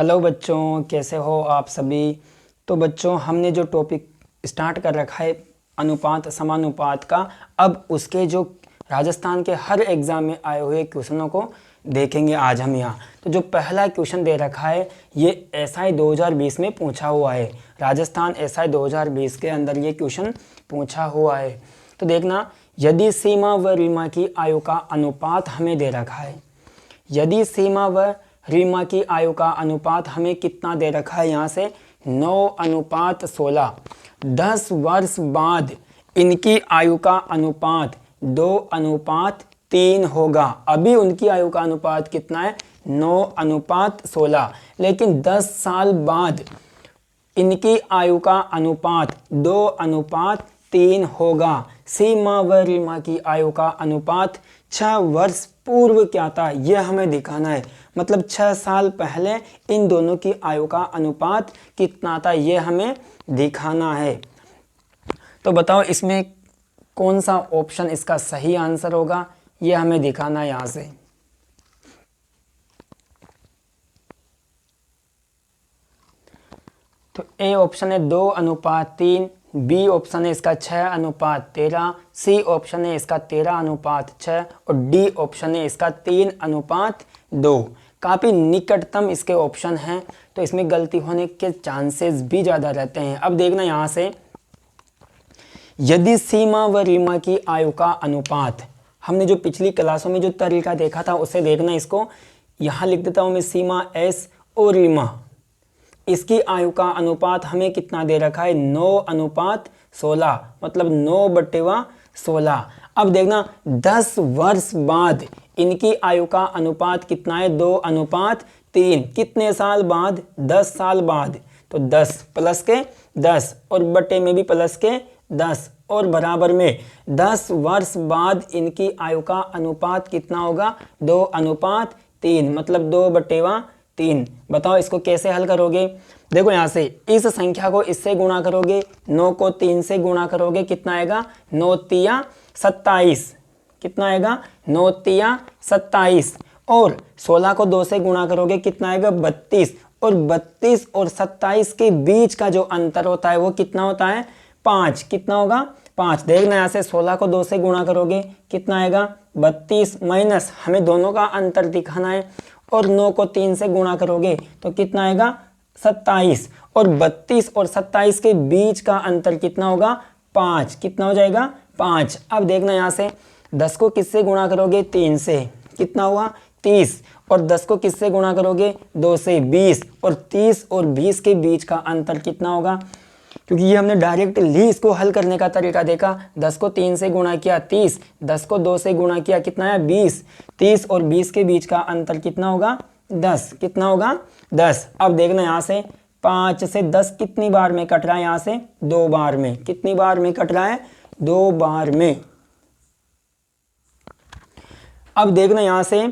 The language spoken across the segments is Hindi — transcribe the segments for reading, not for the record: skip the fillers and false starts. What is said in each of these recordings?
हेलो बच्चों, कैसे हो आप सभी। तो बच्चों, हमने जो टॉपिक स्टार्ट कर रखा है अनुपात समानुपात का, अब उसके जो राजस्थान के हर एग्ज़ाम में आए हुए क्वेश्चनों को देखेंगे आज हम यहाँ। तो जो पहला क्वेश्चन दे रखा है ये एसआई 2020 में पूछा हुआ है। राजस्थान एसआई 2020 के अंदर ये क्वेश्चन पूछा हुआ है। तो देखना, यदि सीमा व रीमा की आयु का अनुपात हमें दे रखा है, यदि सीमा व रीमा की आयु का अनुपात हमें कितना दे रखा है, यहाँ से 9:16, 10 वर्ष बाद इनकी आयु का अनुपात 2:3 होगा। अभी उनकी आयु का अनुपात कितना है, 9:16, लेकिन 10 साल बाद इनकी आयु का अनुपात 2:3 होगा। सीमा व रीमा की आयु का अनुपात 6 वर्ष पूर्व क्या था, यह हमें दिखाना है। मतलब 6 साल पहले इन दोनों की आयु का अनुपात कितना था, यह हमें दिखाना है। तो बताओ इसमें कौन सा ऑप्शन इसका सही आंसर होगा, यह हमें दिखाना है यहाँ से। तो ए ऑप्शन है 2:3, बी ऑप्शन है इसका 6:13, सी ऑप्शन है इसका 13:6 और डी ऑप्शन है इसका 3:2। काफ़ी निकटतम इसके ऑप्शन हैं, तो इसमें गलती होने के चांसेस भी ज़्यादा रहते हैं। अब देखना यहाँ से, यदि सीमा व रीमा की आयु का अनुपात, हमने जो पिछली क्लासों में जो तरीका देखा था उसे देखना। इसको यहाँ लिख देता हूँ मैं, सीमा एस और रीमा, इसकी आयु का अनुपात हमें कितना दे रखा है, 9:16, मतलब 9/16। अब देखना 10 वर्ष बाद इनकी आयु का अनुपात कितना है, 2:3। कितने साल बाद, 10 साल बाद। तो 10 प्लस के 10 और बटे में भी प्लस के 10 और बराबर में 10 वर्ष बाद इनकी आयु का अनुपात कितना होगा, 2:3, मतलब 2/3। बताओ इसको कैसे हल करोगे। देखो यहाँ से इस संख्या को इससे गुणा करोगे, 9 को 3 से गुणा करोगे, कितना आएगा, 9×3 = 27। कितना आएगा, 9×3 = 27। और 16 को 2 से गुणा करोगे, कितना आएगा, 32। और 32 और 27 के बीच का जो अंतर होता है वो कितना होता है, 5। कितना होगा, 5। देखना यहाँ से 16 को 2 से गुणा करोगे, कितना आएगा, 32, माइनस हमें दोनों का अंतर दिखाना है। और 9 को 3 से गुणा करोगे तो कितना आएगा, 27। और 32 और 27 के बीच का अंतर कितना होगा, 5। कितना हो जाएगा, 5। अब देखना यहाँ से 10 को किससे गुणा करोगे, 3 से, कितना हुआ, 30। और 10 को किससे गुणा करोगे, 2 से, 20। और 30 और 20 के बीच का अंतर कितना होगा, क्योंकि ये हमने डायरेक्टली इसको हल करने का तरीका देखा। 10 को 3 से गुणा किया 30, 10 को 2 से गुणा किया, कितना है, 20। 30 और 20 के बीच का अंतर कितना होगा, 10। कितना होगा, 10। अब देखना यहाँ से 5 से 10 कितनी बार में कट रहा है, यहाँ से 2 बार में। कितनी बार में कट रहा है, 2 बार में। अब देखना यहाँ से,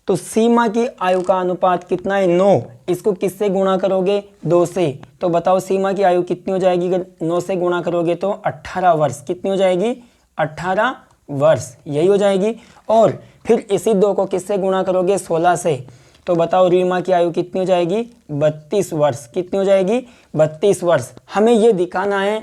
तो सीमा की आयु का अनुपात कितना है, 9। इसको किससे गुणा करोगे, 2 से। तो बताओ सीमा की आयु कितनी हो जाएगी, अगर 9 से गुणा करोगे तो 18 वर्ष। कितनी हो जाएगी, 18 वर्ष, यही हो जाएगी। और फिर इसी 2 को किससे गुणा करोगे, 16 से। तो बताओ रीमा की आयु कितनी हो जाएगी, 32 वर्ष। कितनी हो जाएगी, 32 वर्ष। हमें ये दिखाना है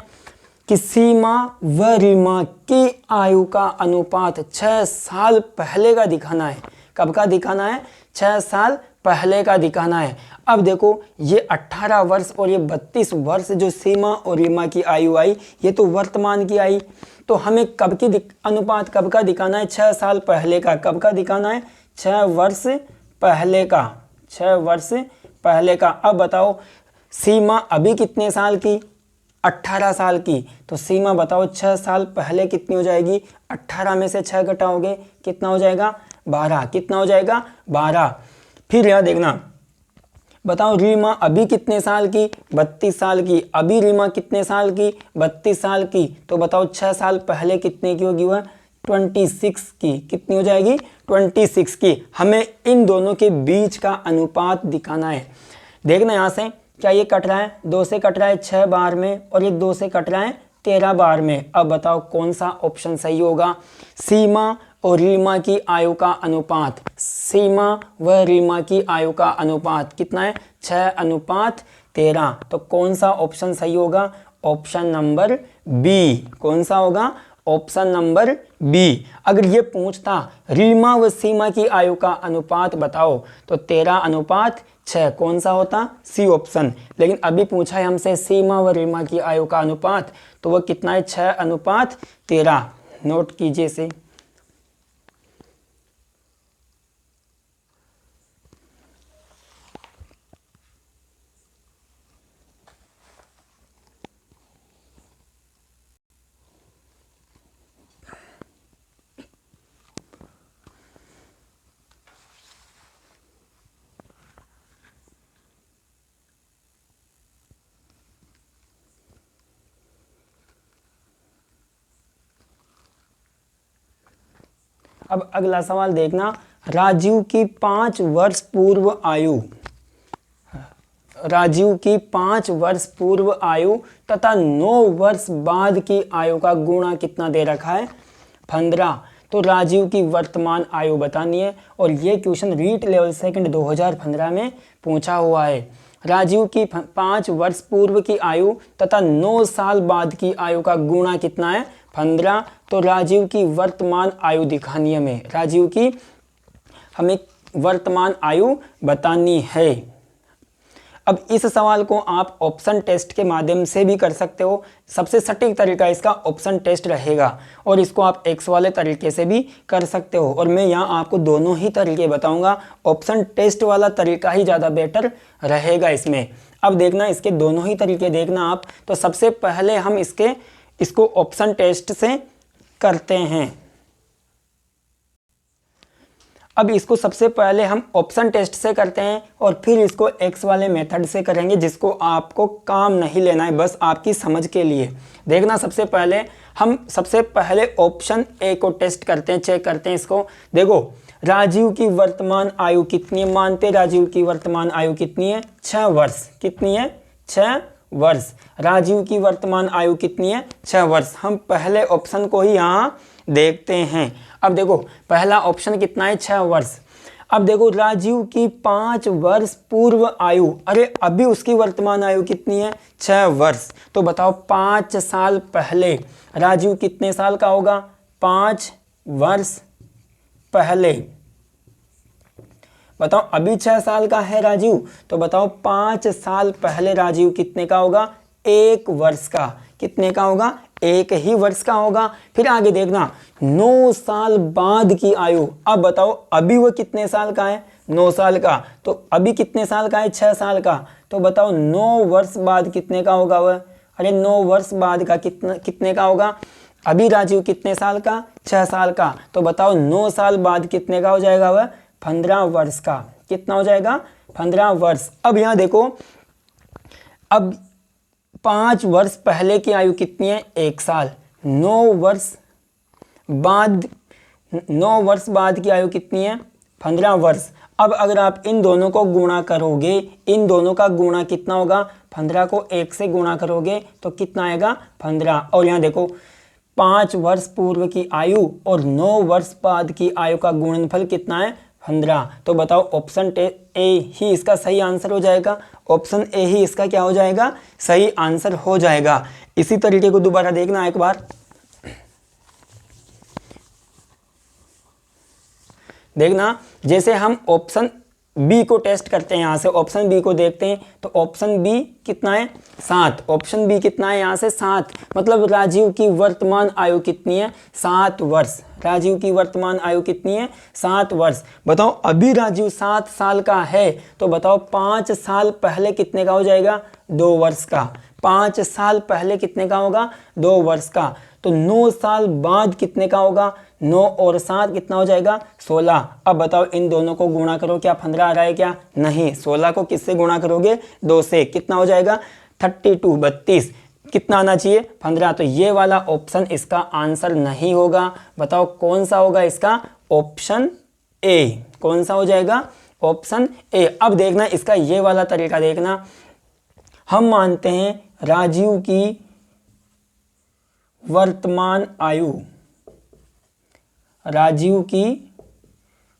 कि सीमा व रीमा की आयु का अनुपात 6 साल पहले का दिखाना है। कब का दिखाना है, 6 साल पहले का दिखाना है। अब देखो ये 18 वर्ष और ये 32 वर्ष जो सीमा और रीमा की आयु आई, ये तो वर्तमान की आई। तो हमें कब की अनुपात कब का दिखाना है, 6 साल पहले का। कब का दिखाना है, 6 वर्ष पहले का, 6 वर्ष पहले का। अब बताओ सीमा अभी कितने साल की, 18 साल की। तो सीमा बताओ 6 साल पहले कितनी हो जाएगी, 18 में से 6 घटाओगे, कितना हो जाएगा, 12। कितना हो जाएगा, 12। फिर यह देखना, बताओ रीमा अभी कितने साल की, 32 साल की। अभी रीमा कितने साल की, 32 साल की। तो बताओ 6 साल पहले कितने की होगी, वह 26 की। कितनी हो जाएगी, 26 की। हमें इन दोनों के बीच का अनुपात दिखाना है। देखना यहाँ से, क्या ये कट रहा है, 2 से कट रहा है 6 बार में, और ये 2 से कट रहा है 13 बार में। अब बताओ कौन सा ऑप्शन सही होगा। सीमा और रीमा की आयु का अनुपात, सीमा व रीमा की आयु का अनुपात कितना है? 6:13। तो कौन सा ऑप्शन सही होगा? Option number B. कौन सा होगा? Option number B. अगर ये पूछता रीमा व सीमा की आयु का अनुपात बताओ तो 13:6 कौन सा होता? C option. लेकिन अभी पूछा है हमसे सीमा व रीमा की आयु का अनुपात, तो वह कितना है? 6:13। नोट कीजिए इसे। अब अगला सवाल देखना, राजीव की 5 वर्ष पूर्व आयु, राजीव की 5 वर्ष पूर्व आयु तथा 9 वर्ष बाद की आयु का गुणा कितना दे रखा है? 15। तो राजीव की वर्तमान आयु बतानी है और ये क्वेश्चन रीट लेवल सेकंड 2015 में पूछा हुआ है। राजीव की 5 वर्ष पूर्व की आयु तथा 9 साल बाद की आयु का गुणा कितना है? 15। तो राजीव की वर्तमान आयु दिखानी है हमें, राजीव की हमें वर्तमान आयु बतानी है। अब इस सवाल को आप ऑप्शन टेस्ट के माध्यम से भी कर सकते हो। सबसे सटीक तरीका इसका ऑप्शन टेस्ट रहेगा और इसको आप एक्स वाले तरीके से भी कर सकते हो। और मैं यहाँ आपको दोनों ही तरीके बताऊंगा, ऑप्शन टेस्ट वाला तरीका ही ज़्यादा बेटर रहेगा इसमें। अब देखना इसके दोनों ही तरीके देखना आप। तो सबसे पहले हम इसको ऑप्शन टेस्ट से करते हैं। अब इसको सबसे पहले हम ऑप्शन टेस्ट से करते हैं और फिर इसको एक्स वाले मेथड से करेंगे, जिसको आपको काम नहीं लेना है, बस आपकी समझ के लिए। देखना सबसे पहले ऑप्शन ए को टेस्ट करते हैं, चेक करते हैं इसको। देखो राजीव की वर्तमान आयु कितनी है? मानते राजीव की वर्तमान आयु कितनी है? 6 वर्ष। कितनी है? 6 वर्ष। राजीव की वर्तमान आयु कितनी है? 6 वर्ष। हम पहले ऑप्शन को ही यहाँ देखते हैं। अब देखो पहला ऑप्शन कितना है? 6 वर्ष। अब देखो राजीव की 5 वर्ष पूर्व आयु, अरे अभी उसकी वर्तमान आयु कितनी है? 6 वर्ष। तो बताओ 5 साल पहले राजीव कितने साल का होगा? 5 वर्ष पहले। बताओ अभी 6 साल का है राजीव, तो बताओ 5 साल पहले राजीव कितने का होगा? 1 वर्ष का। कितने का होगा? 1 ही वर्ष का होगा। फिर आगे देखना 9 साल बाद की आयु। अब बताओ अभी वो कितने साल का है? 9 साल का। तो अभी कितने साल का है? 6 साल का। तो बताओ 9 वर्ष बाद कितने का होगा वह? अरे 9 वर्ष बाद का कितने का होगा? अभी राजीव कितने साल का? 6 साल का। तो बताओ 9 साल बाद कितने का हो जाएगा वह? 15 वर्ष का। कितना हो जाएगा? 15 वर्ष। अब यहाँ देखो, अब 5 वर्ष पहले की आयु कितनी है? 1 साल। 9 वर्ष बाद की आयु कितनी है? 15 वर्ष। अब अगर आप इन दोनों को गुणा करोगे, इन दोनों का गुणा कितना होगा? 15 को 1 से गुणा करोगे तो कितना आएगा? 15। और यहाँ देखो 5 वर्ष पूर्व की आयु और 9 वर्ष बाद की आयु का गुणनफल कितना है? 15। तो बताओ ऑप्शन ए ही इसका सही आंसर हो जाएगा। ऑप्शन ए ही इसका क्या हो जाएगा? सही आंसर हो जाएगा। इसी तरीके को दोबारा देखना एक बार। देखना जैसे हम ऑप्शन बी को टेस्ट करते हैं, यहाँ से ऑप्शन बी को देखते हैं तो ऑप्शन बी कितना है? 7। ऑप्शन बी कितना है यहाँ से? 7। मतलब राजीव की वर्तमान आयु कितनी है? 7 वर्ष। राजीव की वर्तमान आयु कितनी है? 7 वर्ष। बताओ अभी राजीव 7 साल का है, तो बताओ 5 साल पहले कितने का हो जाएगा? 2 वर्ष का। 5 साल पहले कितने का होगा? 2 वर्ष का। तो 9 साल बाद कितने का होगा? 9 और 7 कितना हो जाएगा? 16। अब बताओ इन दोनों को गुणा करो, क्या 15 आ रहा है क्या? नहीं। 16 को किससे गुणा करोगे? 2 से। कितना हो जाएगा? 32, 32। कितना आना चाहिए? 15। तो ये वाला ऑप्शन इसका आंसर नहीं होगा। बताओ कौन सा होगा इसका? Option A. कौन सा हो जाएगा? Option A. अब देखना इसका ये वाला तरीका देखना। हम मानते हैं राजीव की वर्तमान आयु, राजीव की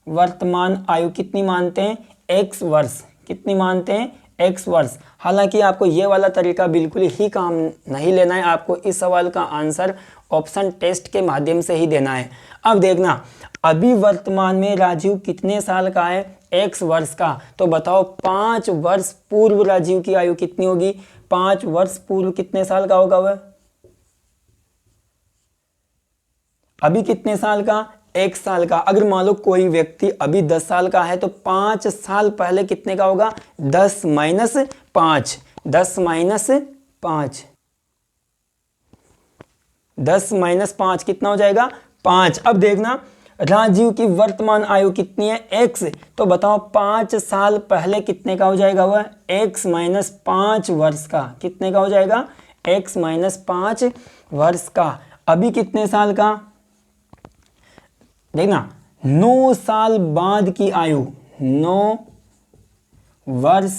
वर्तमान आयु कितनी मानते हैं? x वर्ष। कितनी मानते हैं? x वर्ष। हालांकि आपको ये वाला तरीका बिल्कुल ही काम नहीं लेना है, आपको इस सवाल का आंसर ऑप्शन टेस्ट के माध्यम से ही देना है। अब देखना, अभी वर्तमान में राजीव कितने साल का है? x वर्ष का। तो बताओ 5 वर्ष पूर्व राजीव की आयु कितनी होगी? 5 वर्ष पूर्व कितने साल का होगा वह? अभी कितने साल का? 1 साल का। अगर मान लो कोई व्यक्ति अभी 10 साल का है तो 5 साल पहले कितने का होगा? 10 माइनस 5। 10 माइनस 5, 10 माइनस 5 कितना हो जाएगा? 5। अब देखना, राजीव की वर्तमान आयु कितनी है? x। तो बताओ 5 साल पहले कितने का हो जाएगा वह? x माइनस 5 वर्ष का। कितने का हो जाएगा? x माइनस 5 वर्ष का। अभी कितने साल का? देखना, 9 साल बाद की आयु, 9 वर्ष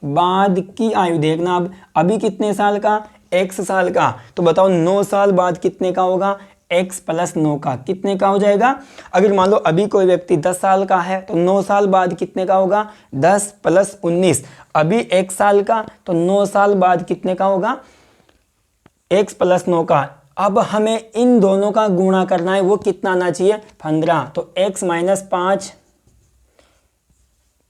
बाद की आयु। देखना, अब अभी कितने साल का? x साल का। तो बताओ 9 साल बाद कितने का होगा? x प्लस 9 का। कितने का हो जाएगा? अगर मान लो अभी कोई व्यक्ति 10 साल का है तो 9 साल बाद कितने का होगा? 10 प्लस 19। अभी 1 साल का, तो 9 साल बाद कितने का होगा? x प्लस 9 का। अब हमें इन दोनों का गुणा करना है, वो कितना आना चाहिए? 15। तो x माइनस 5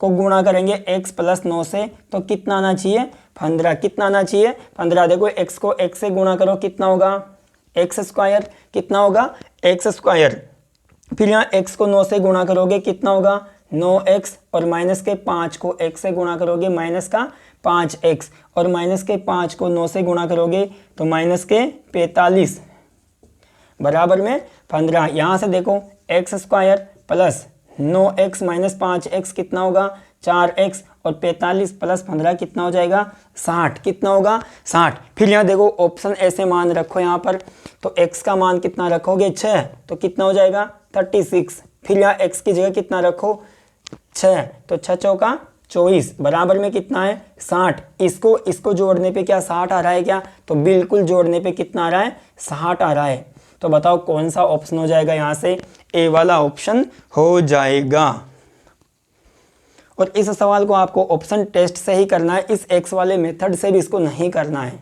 को गुणा करेंगे x प्लस 9 से, तो कितना आना चाहिए? 15। कितना आना चाहिए? 15। देखो x को x से गुणा करो, कितना होगा? x square. कितना होगा? x square. फिर यहाँ x को 9 से गुणा करोगे, कितना होगा? 9x। और माइनस के 5 को x से गुणा करोगे, माइनस का 5x। और माइनस के 5 को 9 से गुणा करोगे तो माइनस के 45 बराबर में 15। यहाँ से देखो x square plus 9x minus 5x कितना होगा? 4x। और 45 प्लस 15 कितना हो जाएगा? 60। कितना होगा? 60। फिर यहाँ देखो ऑप्शन ऐसे मान रखो यहाँ पर, तो x का मान कितना रखोगे? 6। तो कितना हो जाएगा? 36। फिर यहाँ x की जगह कितना रखो? 6। तो 6 चौका 24 बराबर में कितना है? 60। इसको जोड़ने पे क्या 60 आ रहा है क्या? तो बिल्कुल जोड़ने पे कितना आ रहा है? 60 आ रहा है। तो बताओ कौन सा ऑप्शन हो जाएगा? यहाँ से ए वाला ऑप्शन हो जाएगा। और इस सवाल को आपको ऑप्शन टेस्ट से ही करना है, इस एक्स वाले मेथड से भी इसको नहीं करना है।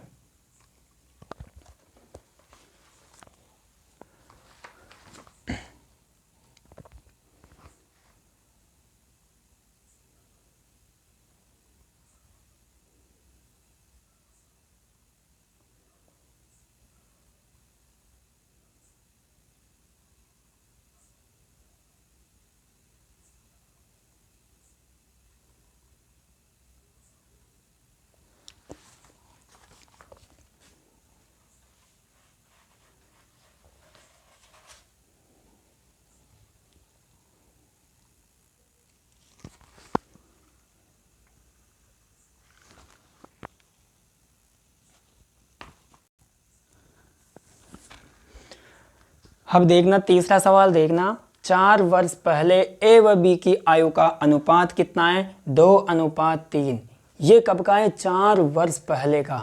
अब देखना तीसरा सवाल, देखना 4 वर्ष पहले ए व बी की आयु का अनुपात कितना है? 2:3। ये कब का है? 4 वर्ष पहले का।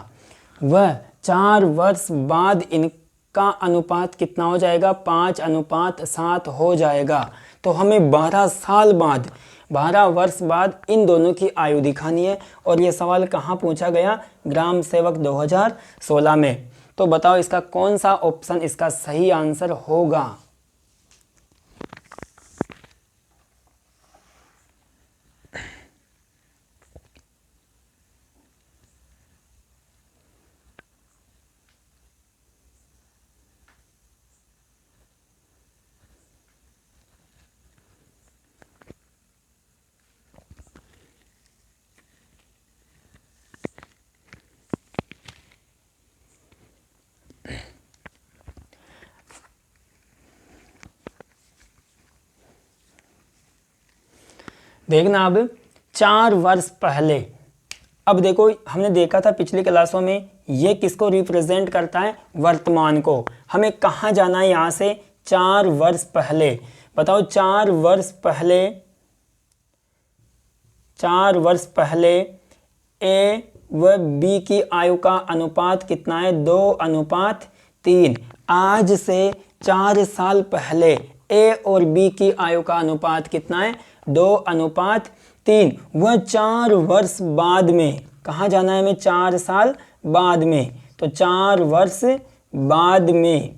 वह 4 वर्ष बाद इनका अनुपात कितना हो जाएगा? 5:7 हो जाएगा। तो हमें 12 साल बाद, 12 वर्ष बाद इन दोनों की आयु दिखानी है। और ये सवाल कहाँ पूछा गया? ग्राम सेवक 2016 में। तो बताओ इसका कौन सा ऑप्शन इसका सही आंसर होगा? देखना अब 4 वर्ष पहले। अब देखो हमने देखा था पिछली क्लासों में, ये किसको रिप्रेजेंट करता है? वर्तमान को। हमें कहाँ जाना है यहाँ से? 4 वर्ष पहले। बताओ 4 वर्ष पहले, 4 वर्ष पहले ए व बी की आयु का अनुपात कितना है? 2:3। आज से 4 साल पहले ए और बी की आयु का अनुपात कितना है? 2:3। वह 4 वर्ष बाद में, कहाँ जाना है हमें? 4 साल बाद में, तो 4 वर्ष बाद में,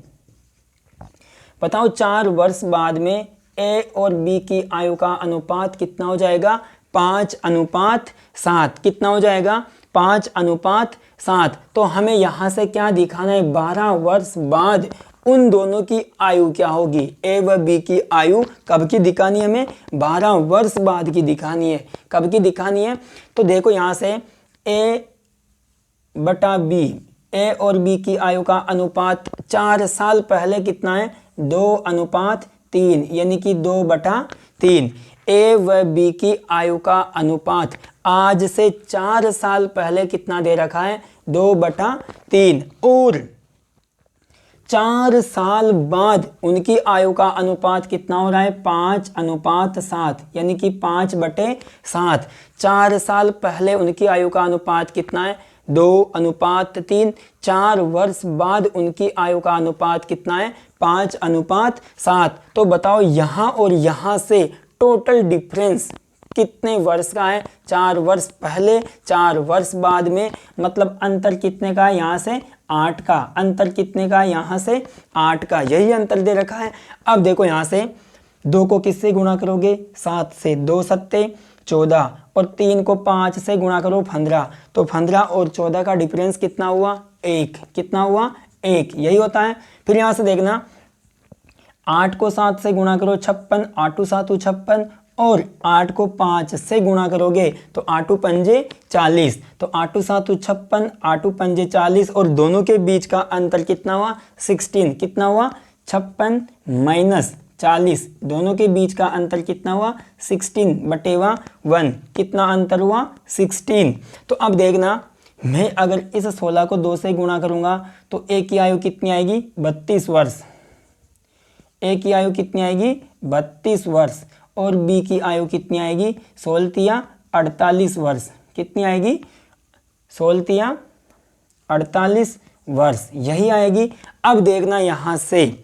बताओ 4 वर्ष बाद में ए और बी की आयु का अनुपात कितना हो जाएगा? 5:7। कितना हो जाएगा? 5:7। तो हमें यहाँ से क्या दिखाना है? 12 वर्ष बाद उन दोनों की आयु क्या होगी? ए व बी की आयु कब की दिखानी है हमें? 12 वर्ष बाद की दिखानी है। कब की दिखानी है? तो देखो यहाँ से ए बटा बी, ए और बी की आयु का अनुपात 4 साल पहले कितना है? 2:3, यानी कि 2/3। ए व बी की आयु का अनुपात आज से 4 साल पहले कितना दे रखा है? 2/3। और 4 साल बाद उनकी आयु का अनुपात कितना हो रहा है? 5:7, यानी कि 5/7। 4 साल पहले उनकी आयु का अनुपात कितना है? 2:3। 4 वर्ष बाद उनकी आयु का अनुपात कितना है? 5:7। तो बताओ यहाँ और यहाँ से टोटल डिफरेंस कितने वर्ष का है? 4 वर्ष पहले, 4 वर्ष बाद में, मतलब अंतर कितने का है? यहाँ से 8 का। अंतर कितने का है? यहाँ से 8 का। यही अंतर दे रखा है। अब देखो यहाँ से 2 को किससे गुणा करोगे? 7 से। 2 सत्ते 14, और 3 को 5 से गुणा करो 15। तो 15 और 14 का डिफरेंस कितना हुआ? 1। कितना हुआ? 1। यही होता है। फिर यहाँ से देखना 8 को 7 से गुणा करो 56, 8 7 56, और 8 को 5 से गुणा करोगे तो 8 पंजे 40। तो 8 7 56, 8 पंजे 40, और दोनों के बीच का अंतर कितना हुआ? 16। कितना हुआ? 56 माइनस 40, दोनों के बीच का अंतर कितना हुआ? 16/1। कितना अंतर हुआ? 16। तो अब देखना, मैं अगर इस 16 को 2 से गुणा करूंगा तो ए की आयु कितनी आएगी? 32 वर्ष। ए की आयु कितनी आएगी? 32 वर्ष। और बी की आयु कितनी आएगी? 16 48 वर्ष। कितनी आएगी? 16 48 वर्ष, यही आएगी। अब देखना यहाँ से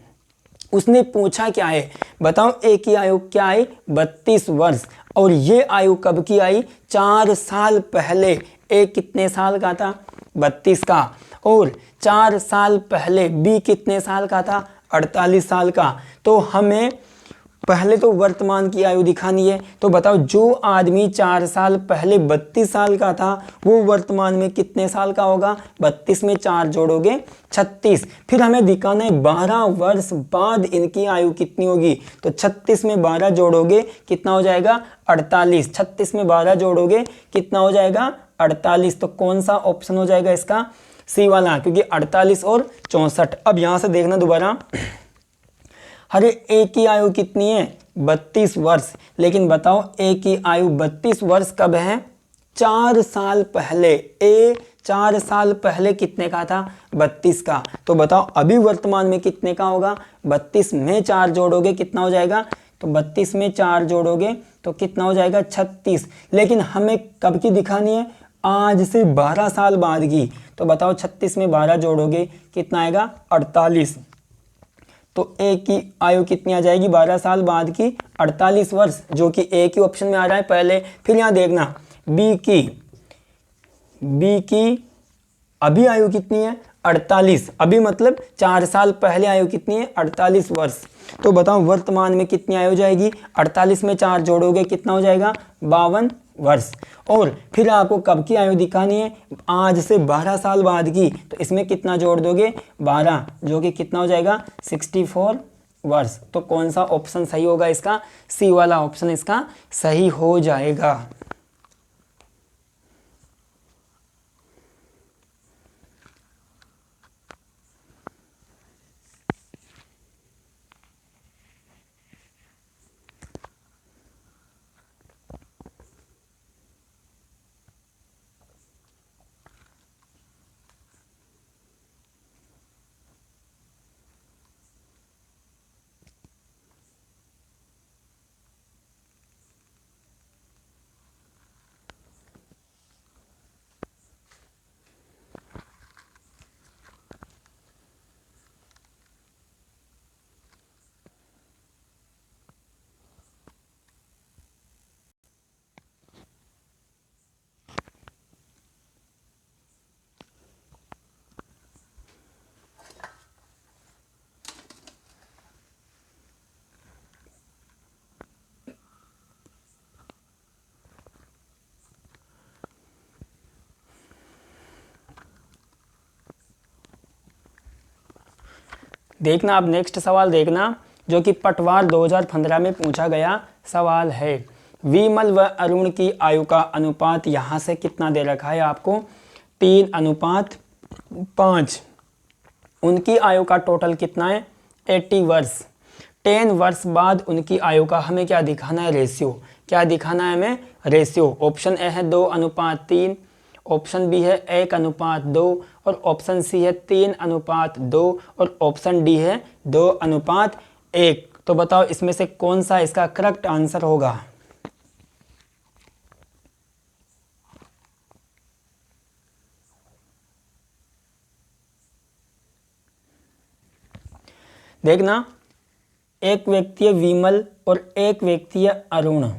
उसने पूछा क्या है? बताओ ए की आयु क्या आई? 32 वर्ष। और ये आयु कब की आई? 4 साल पहले। ए कितने साल का था? 32 का। और 4 साल पहले बी कितने साल का था? 48 साल का। तो हमें पहले तो वर्तमान की आयु दिखानी है। तो बताओ जो आदमी 4 साल पहले 32 साल का था वो वर्तमान में कितने साल का होगा? 32 में 4 जोड़ोगे 36। फिर हमें दिखाना है 12 वर्ष बाद इनकी आयु कितनी होगी। तो 36 में 12 जोड़ोगे कितना हो जाएगा? 48। 36 में 12 जोड़ोगे कितना हो जाएगा? 48। तो कौन सा ऑप्शन हो जाएगा इसका? सी वाला, क्योंकि 48 और 64। अब यहां से देखना दोबारा, अरे ए की आयु कितनी है? 32 वर्ष। लेकिन बताओ ए की आयु 32 वर्ष कब है? 4 साल पहले। ए 4 साल पहले कितने का था? 32 का। तो बताओ अभी वर्तमान में कितने का होगा? 32 में 4 जोड़ोगे कितना हो जाएगा? तो 32 में 4 जोड़ोगे तो कितना हो जाएगा? 36। लेकिन हमें कब की दिखानी है? आज से 12 साल बाद की। तो बताओ 36 में 12 जोड़ोगे कितना आएगा? 48। तो ए की आयु कितनी आ जाएगी 12 साल बाद की? 48 वर्ष, जो कि ए की ऑप्शन में आ रहा है पहले। फिर यहाँ देखना बी की अभी आयु कितनी है? 48। अभी मतलब 4 साल पहले आयु कितनी है? 48 वर्ष। तो बताओ वर्तमान में कितनी आयु हो जाएगी? 48 में 4 जोड़ोगे कितना हो जाएगा? 52 वर्ष। और फिर आपको कब की आयु दिखानी है? आज से 12 साल बाद की। तो इसमें कितना जोड़ दोगे? 12, जो कि कितना हो जाएगा? 64 वर्ष। तो कौन सा ऑप्शन सही होगा इसका? सी वाला ऑप्शन इसका सही हो जाएगा। देखना अब नेक्स्ट सवाल देखना, जो कि पटवार 2015 में पूछा गया सवाल है। विमल व अरुण की आयु का अनुपात यहाँ से कितना दे रखा है आपको, 3:5। उनकी आयु का टोटल कितना है, 80 वर्ष। 10 वर्ष बाद उनकी आयु का हमें क्या दिखाना है, रेशियो। क्या दिखाना है हमें, रेशियो। ऑप्शन ए है 2:3, ऑप्शन बी है 1:2 और ऑप्शन सी है 3:2 और ऑप्शन डी है 2:1। तो बताओ इसमें से कौन सा इसका करेक्ट आंसर होगा। देखना, एक व्यक्ति है विमल और एक व्यक्ति है अरुण,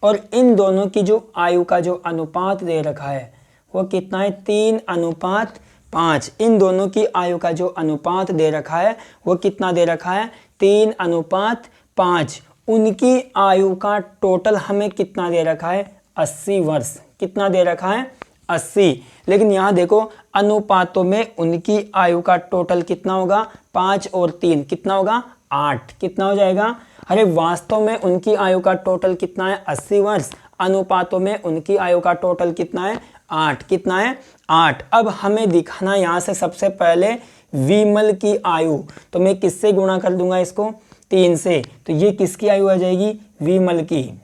और इन दोनों की जो आयु का जो अनुपात दे रखा है वो कितना है, 3:5। इन दोनों की आयु का जो अनुपात दे रखा है वो कितना दे रखा है, 3:5। उनकी आयु का टोटल हमें कितना दे रखा है, 80 वर्ष। कितना दे रखा है, 80। लेकिन यहाँ देखो अनुपातों में उनकी आयु का टोटल कितना होगा, 5 और 3 कितना होगा, 8। कितना हो जाएगा, अरे वास्तव में उनकी आयु का टोटल कितना है, 80 वर्ष। अनुपातों में उनकी आयु का टोटल कितना है, 8। कितना है, 8। अब हमें दिखाना यहाँ से सबसे पहले विमल की आयु, तो मैं किससे गुणा कर दूंगा इसको, 3 से। तो ये किसकी आयु आ जाएगी, विमल की।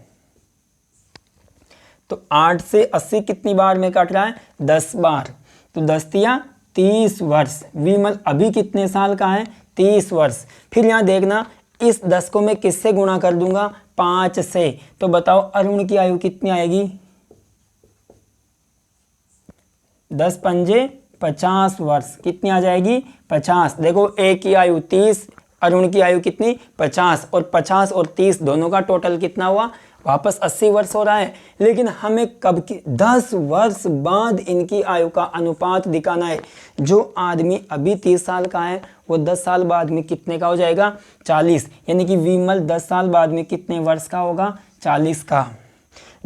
तो 8 से 80 कितनी बार में कट रहा है, 10 बार। तो 10 तिया 30 वर्ष। विमल अभी कितने साल का है, 30 वर्ष। फिर यहाँ देखना, इस 10 को मैं किससे गुणा कर दूंगा, 5 से। तो बताओ अरुण की आयु कितनी आएगी, 10 पंजे 50 वर्ष। कितनी आ जाएगी, 50। देखो एक की आयु 30, अरुण की आयु कितनी, 50, और 50 और 30 दोनों का टोटल कितना हुआ, वापस 80 वर्ष हो रहा है। लेकिन हमें कब की, 10 वर्ष बाद इनकी आयु का अनुपात दिखाना है। जो आदमी अभी 30 साल का है वो 10 साल बाद में कितने का हो जाएगा, 40। यानी कि विमल 10 साल बाद में कितने वर्ष का होगा, 40 का।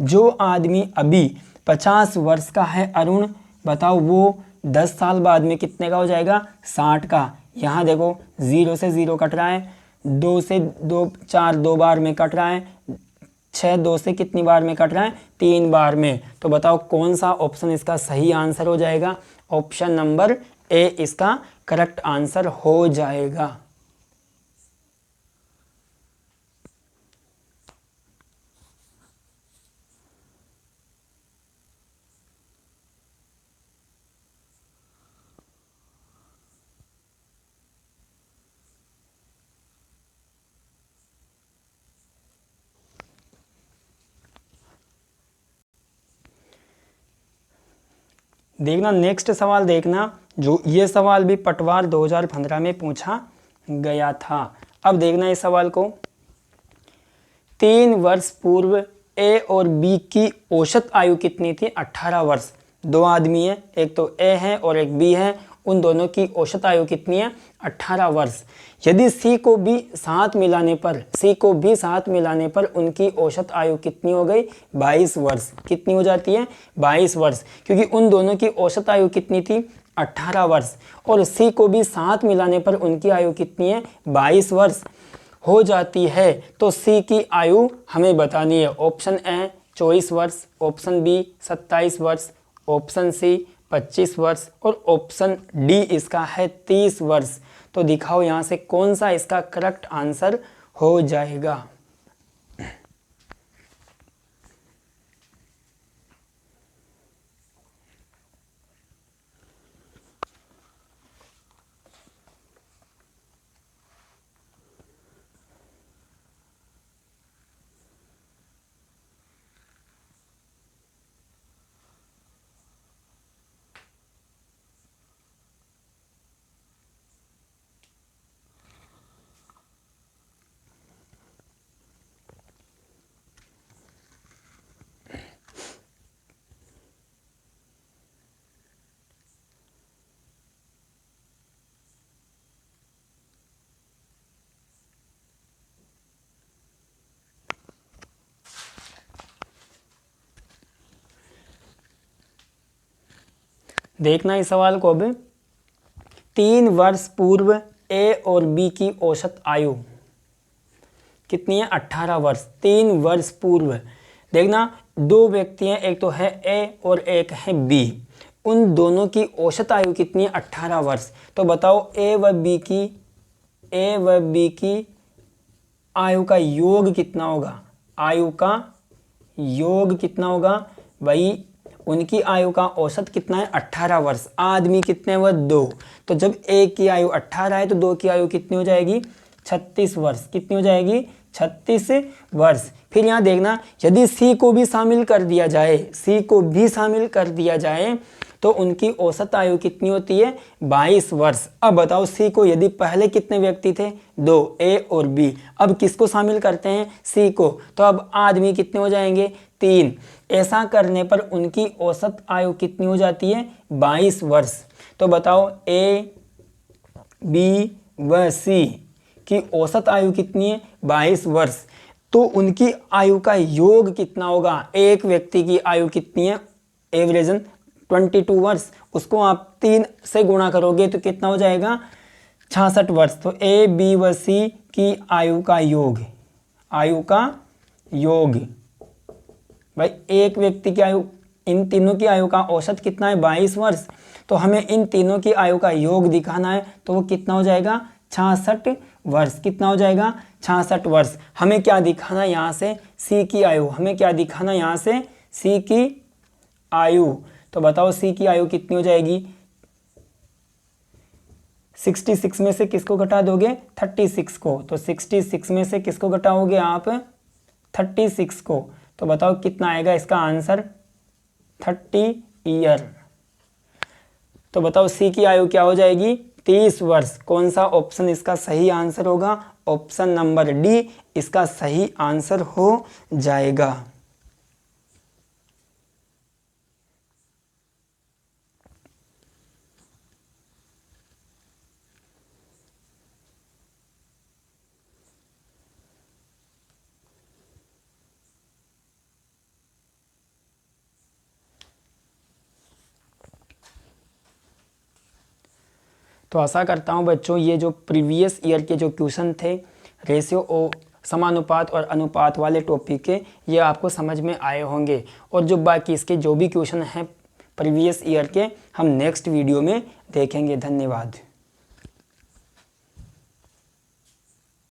जो आदमी अभी 50 वर्ष का है अरुण, बताओ वो 10 साल बाद में कितने का हो जाएगा, 60 का। यहाँ देखो 0 से 0 कट रहा है, 2 से 2, 4 2 बार में कट रहा है, 6 2 से कितनी बार में कट रहा है, 3 बार में। तो बताओ कौन सा ऑप्शन इसका सही आंसर हो जाएगा, ऑप्शन नंबर ए इसका करेक्ट आंसर हो जाएगा। देखना नेक्स्ट सवाल देखना, जो ये सवाल भी पटवार 2015 में पूछा गया था। अब देखना इस सवाल को, 3 वर्ष पूर्व ए और बी की औसत आयु कितनी थी, 18 वर्ष। दो आदमी है, एक तो ए है और एक बी है, उन दोनों की औसत आयु कितनी है, 18 वर्ष। यदि सी को भी साथ मिलाने पर उनकी औसत आयु कितनी हो गई, 22 वर्ष। कितनी हो जाती है, 22 वर्ष, क्योंकि उन दोनों की औसत आयु कितनी थी, 18 वर्ष, और सी को भी साथ मिलाने पर उनकी आयु कितनी है, 22 वर्ष हो जाती है। तो सी की आयु हमें बतानी है। ऑप्शन ए 24 वर्ष, ऑप्शन बी 27 वर्ष, ऑप्शन सी 25 वर्ष और ऑप्शन डी इसका है 30 वर्ष। तो दिखाओ यहाँ से कौन सा इसका करेक्ट आंसर हो जाएगा। देखना इस सवाल को अब, 3 वर्ष पूर्व ए और बी की औसत आयु कितनी है? 18 वर्ष। 3 वर्ष पूर्व देखना, दो व्यक्ति हैं, एक तो है ए और एक है बी। उन दोनों की औसत आयु कितनी है? 18 वर्ष। तो बताओ ए व बी की आयु का योग कितना होगा? आयु का योग कितना होगा भाई? उनकी आयु का औसत कितना है? 18 वर्ष। आदमी कितने हैं? वह 2। तो जब एक की आयु 18 है तो दो की आयु कितनी हो जाएगी? 36 वर्ष। कितनी हो जाएगी? 36 वर्ष। फिर यहाँ देखना, यदि सी को भी शामिल कर दिया जाए, तो उनकी औसत आयु कितनी होती है? 22 वर्ष। अब बताओ सी को यदि पहले कितने व्यक्ति थे? 2, ए और बी। अब किसको शामिल करते हैं? सी को। तो अब आदमी कितने हो जाएंगे? 3। ऐसा करने पर उनकी औसत आयु कितनी हो जाती है? 22 वर्ष। तो बताओ ए, बी व सी की औसत आयु कितनी है? 22 वर्ष। तो उनकी आयु का योग कितना होगा? एक व्यक्ति की आयु कितनी है? एवरेजन 22 वर्ष। उसको आप 3 से गुणा करोगे तो कितना हो जाएगा? 66 वर्ष। तो ए, बी व सी की आयु का योग भाई, एक व्यक्ति की आयु, इन तीनों की आयु का औसत कितना है? 22 वर्ष। तो हमें इन तीनों की आयु का योग दिखाना है, तो वो कितना हो जाएगा? 66 वर्ष। कितना हो जाएगा? 66 वर्ष। हमें क्या दिखाना है यहाँ से? सी की आयु। हमें क्या दिखाना है यहाँ से? सी की आयु। तो बताओ सी की आयु कितनी हो जाएगी? 66 में से किसको घटा दोगे? 36 को। तो 66 में से किसको घटाओगे आप? 36 को। तो बताओ कितना आएगा इसका आंसर? 30 ईयर। तो बताओ सी की आयु क्या हो जाएगी? 30 वर्ष। कौन सा ऑप्शन इसका सही आंसर होगा? ऑप्शन नंबर डी इसका सही आंसर हो जाएगा। तो आशा करता हूँ बच्चों, ये जो प्रीवियस ईयर के जो क्वेश्चन थे रेशियो और समानुपात और अनुपात वाले टॉपिक के, ये आपको समझ में आए होंगे। और जो बाकी इसके जो भी क्वेश्चन हैं प्रीवियस ईयर के, हम नेक्स्ट वीडियो में देखेंगे। धन्यवाद।